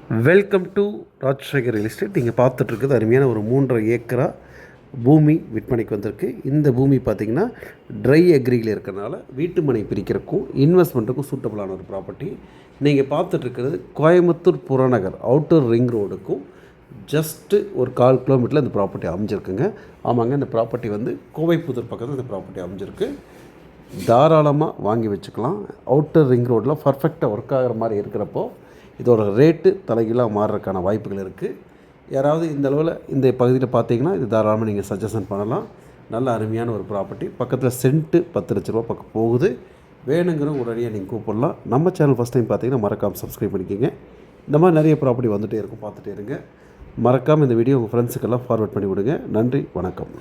Welcome to Rajasekar real estate. நீங்கள் பார்த்துட்ருக்குது அருமையான ஒரு 3.5 ஏக்கரா பூமி விற்பனைக்கு வந்திருக்கு. இந்த பூமி பார்த்திங்கன்னா ட்ரை அக்ரியில் இருக்கிறனால வீட்டு மனை பிரிக்கிறதுக்கும் இன்வெஸ்ட்மெண்ட்டுக்கும் சூட்டபுளான ஒரு ப்ராப்பர்ட்டி. நீங்கள் பார்த்துட்ருக்கிறது கோயம்புத்தூர் புறநகர் அவுட்டர் ரிங் ரோடுக்கும் ஜஸ்ட்டு ஒரு 1/4 கிலோமீட்டரில் இந்த ப்ராப்பர்ட்டி அமைஞ்சிருக்குங்க. ஆமாங்க, இந்த ப்ராப்பர்ட்டி வந்து கோவைப்புதூர் பக்கத்தில் இந்த ப்ராப்பர்ட்டி அமைஞ்சிருக்கு. தாராளமாக வாங்கி வச்சுக்கலாம். அவுட்டர் ரிங் ரோடில் பர்ஃபெக்டாக ஒர்க் ஆகிற மாதிரி இருக்கிறப்போ இதோட ரேட்டு தலைகீழாக மாறுறதுக்கான வாய்ப்புகள் இருக்குது. யாராவது இந்த அளவில் இந்த பகுதியில் பார்த்தீங்கன்னா இது தாராளமாக நீங்கள் சஜஷன் பண்ணலாம். நல்ல அருமையான ஒரு ப்ராப்பர்ட்டி. பக்கத்தில் சென்ட்டு 10 லட்ச ரூபா பக்கம் போகுது. வேணுங்கிற உடனடியாக நீங்கள் கூப்பிடலாம். நம்ம சேனல் ஃபஸ்ட் டைம் பார்த்தீங்கன்னா மறக்காமல் சப்ஸ்கிரைப் பண்ணிக்கோங்க. இந்த மாதிரி நிறைய ப்ராப்பர்ட்டி வந்துகிட்டே இருக்கும், பார்த்துட்டே இருங்க. மறக்காமல் இந்த வீடியோ உங்கள் ஃப்ரெண்ட்ஸுக்கெல்லாம் ஃபார்வர்ட் பண்ணி விடுங்க. நன்றி, வணக்கம்.